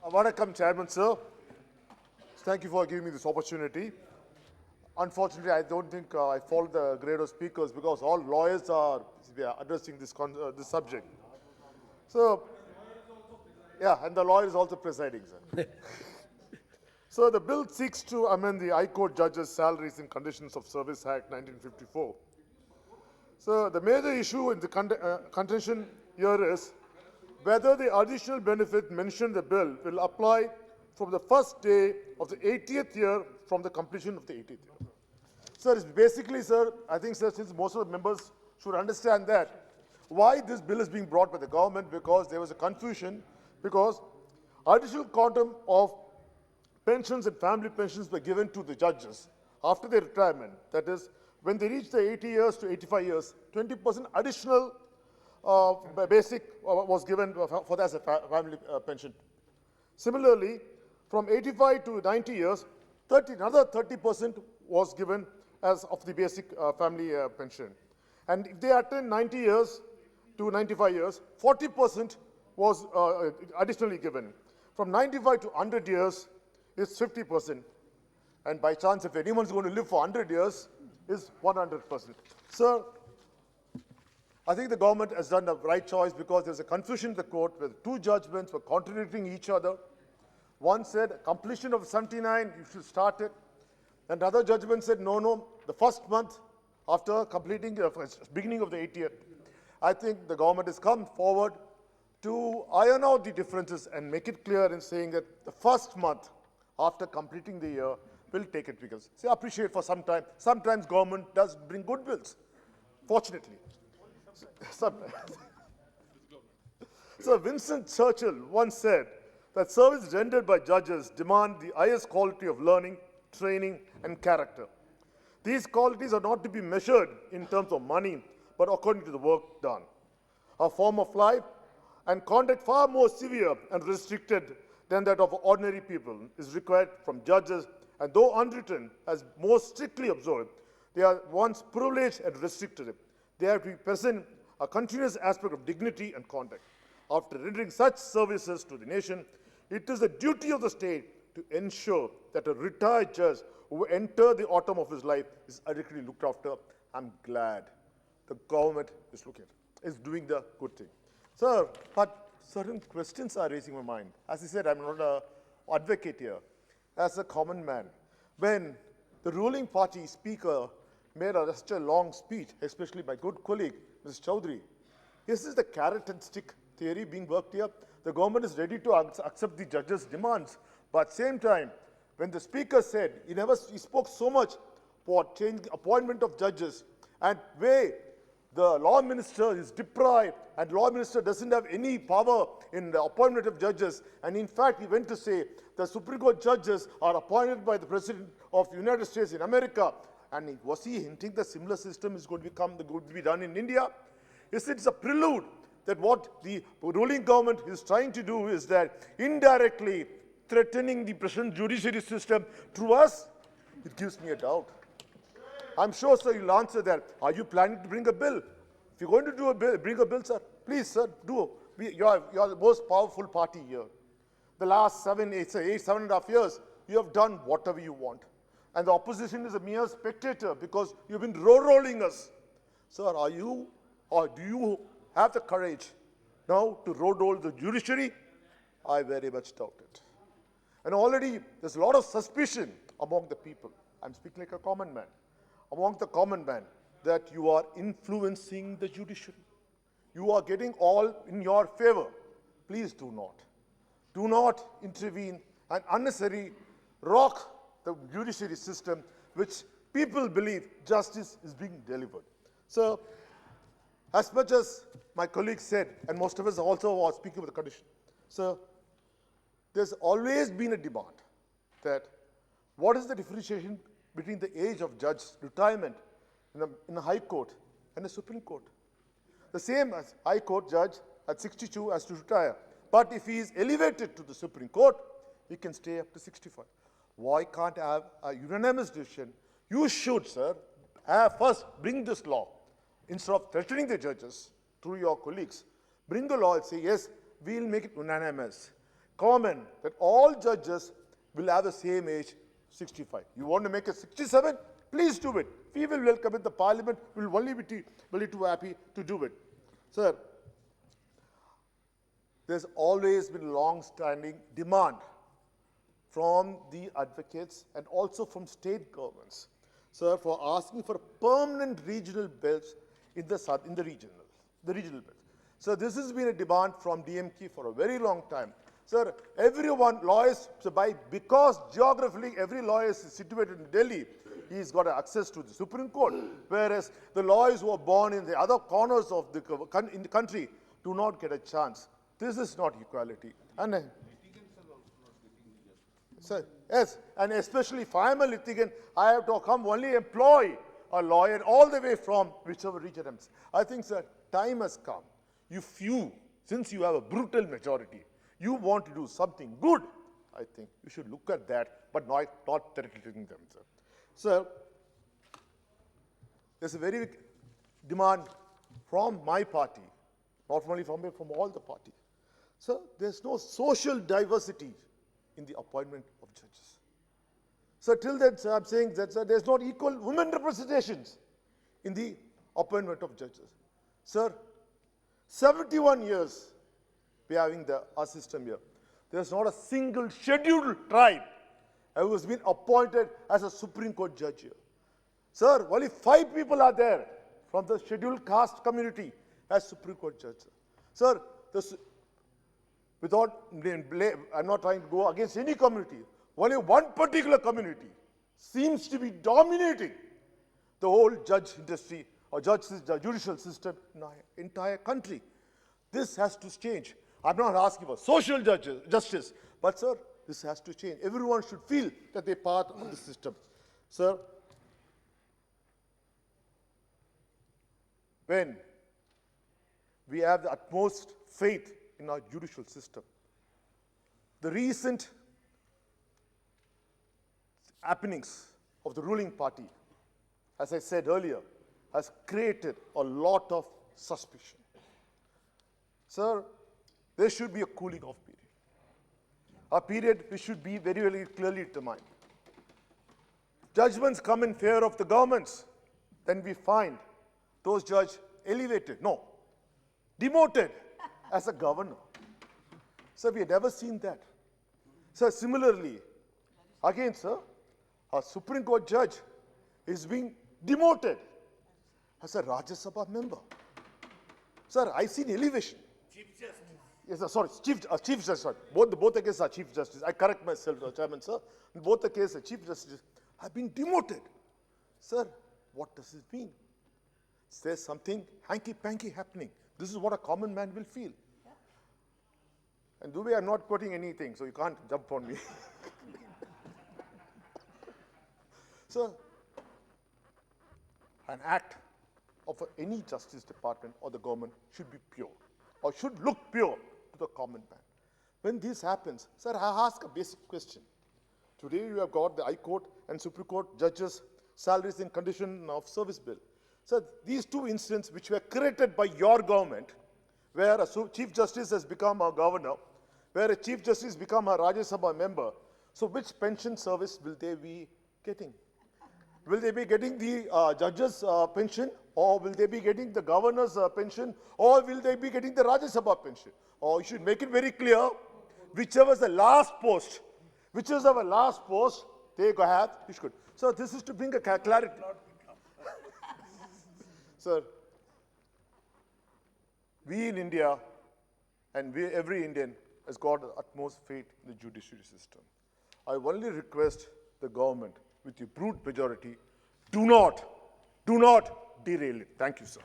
Vanakkam, Chairman, sir. Thank you for giving me this opportunity. Unfortunately, I don't think I follow the grade of speakers because all lawyers are addressing this subject. So, yeah, and the lawyer is also presiding, sir. So, the bill seeks to amend the High Court Judges' Salaries and Conditions of Service Act 1954. So, the major issue in the contention here is whether the additional benefit mentioned in the bill will apply from the first day of the 80th year from the completion of the 80th year. Sir, it's basically, sir, I think, sir, since most of the members should understand that, why this bill is being brought by the government, because there was a confusion, because additional quantum of pensions and family pensions were given to the judges after their retirement. That is, when they reach the 80 years to 85 years, 20% additional basic was given for that as a family pension. Similarly, from 85 to 90 years, another 30% was given as of the basic family pension. And if they attain 90 years to 95 years, 40% was additionally given. From 95 to 100 years is 50%. And by chance, if anyone's going to live for 100 years, is 100%. Sir, I think the government has done the right choice because there's a confusion in the court where the two judgments were contradicting each other. One said completion of 79, you should start it. Another judgment said no, the first month after completing the beginning of the 80th. I think the government has come forward to iron out the differences and make it clear in saying that the first month after completing the year will take it, because I appreciate for some time. Sometimes government does bring good bills, fortunately. Sometimes. So Winston Churchill once said that service rendered by judges demand the highest quality of learning, training, and character. These qualities are not to be measured in terms of money, but according to the work done. A form of life and conduct far more severe and restricted than that of ordinary people is required from judges, and though unwritten, as more strictly observed, they are once privileged and restricted. They have to be present a continuous aspect of dignity and conduct. After rendering such services to the nation, it is the duty of the state to ensure that a retired judge who entered the autumn of his life is adequately looked after. I'm glad the government is doing the good thing. Sir, but certain questions are raising my mind. As I said, I'm not an advocate here. As a common man, when the ruling party speaker made such a long speech, especially my good colleague, Mr. Chaudhary, this is the carrot and stick theory being worked here. The government is ready to accept the judges' demands, but at the same time, when the speaker said, he spoke so much for change, appointment of judges, and where the law minister is deprived, and law minister doesn't have any power in the appointment of judges. And in fact, he went to say the Supreme Court judges are appointed by the President of the United States in America. And was he hinting the similar system is going to be done in India? It's a prelude that what the ruling government is trying to do is that indirectly threatening the present judiciary system through us. It gives me a doubt. I'm sure, sir, you'll answer that. Are you planning to bring a bill? If you're going to do a bill, bring a bill, sir. Please, sir, do. You're the most powerful party here. The last 7.5 years, you have done whatever you want. And the opposition is a mere spectator because you've been rolling us. Sir, are you, or do you have the courage now to roll the judiciary? I very much doubt it. And already there's a lot of suspicion among the people. I'm speaking like a common man. Among the common man, that you are influencing the judiciary. You are getting all in your favor. Please do not. Do not intervene and unnecessarily rock the judiciary system, which people believe justice is being delivered. So, as much as my colleague said, and most of us also are speaking of the condition, so there's always been a demand that what is the differentiation between the age of judge retirement in a high court and a Supreme Court? The same as high court judge at 62 has to retire. But if he is elevated to the Supreme Court, he can stay up to 65. Why can't I have a unanimous decision? You should, sir, first bring this law. Instead of threatening the judges through your colleagues, bring the law and say, yes, we'll make it unanimous. common that all judges will have the same age, 65. You want to make it 67? Please do it. We will welcome it. The Parliament will only be too happy to do it. Sir, there's always been long-standing demand from the advocates and also from state governments, sir, for asking for permanent regional belts in the regional belts. So this has been a demand from DMK for a very long time. Sir, because geographically every lawyer is situated in Delhi, he's got access to the Supreme Court, whereas the lawyers who are born in the other corners of the country do not get a chance. This is not equality. And sir, yes, and especially if I am a litigant, I have to come only employ a lawyer all the way from whichever region I'm. I think, sir, time has come. Since you have a brutal majority, you want to do something good, I think you should look at that, but not threatening them, sir. Sir, there's a very big demand from my party, not only from me, from all the parties. Sir, there's no social diversity in the appointment of judges. So till then, sir, I'm saying that, sir, there's not equal women representations in the appointment of judges. Sir, 71 years we are having our system here. There's not a single scheduled tribe who has been appointed as a Supreme Court judge here. Sir, only 5 people are there from the scheduled caste community as Supreme Court judges. Sir, I'm not trying to go against any community. Only one particular community seems to be dominating the whole judge industry or judicial system in our entire country. This has to change. I'm not asking for social justice, but, sir, this has to change. Everyone should feel that they're part of the system. Sir, when we have the utmost faith in our judicial system, the recent happenings of the ruling party, as I said earlier, has created a lot of suspicion. Sir, there should be a cooling off period. A period which should be very, very clearly determined. Judgments come in favor of the governments, then we find those judges elevated, no, demoted as a governor. Sir, we have never seen that. Sir, similarly, again, sir, a Supreme Court judge is being demoted as a Rajya Sabha member. Sir, I see the elevation. Chief Justice. Yes, sir, sorry, Chief Justice, sorry. Both the cases are Chief Justice. I correct myself, Chairman, sir. In both the cases, Chief Justice have been demoted. Sir, what does it mean? There's something hanky-panky happening. This is what a common man will feel. Yeah. And Dubey, I'm not quoting anything, so you can't jump on me. Sir, an act of any justice department or the government should be pure, or should look pure to the common man. When this happens, sir, I ask a basic question. Today you have got the High Court and Supreme Court judges' salaries and condition of service bill. So these two incidents which were created by your government, where a Chief Justice has become a governor, where a Chief Justice become a Rajya Sabha member, so which pension service will they be getting? Will they be getting the judges' pension, or will they be getting the governor's pension, or will they be getting the Rajya Sabha pension? Or you should make it very clear, whichever is the last post, they go ahead, you should. So this is to bring a clarity. Sir, we in India, and every Indian has got the utmost faith in the judiciary system. I only request the government, with your brute majority, do not derail it. Thank you, sir.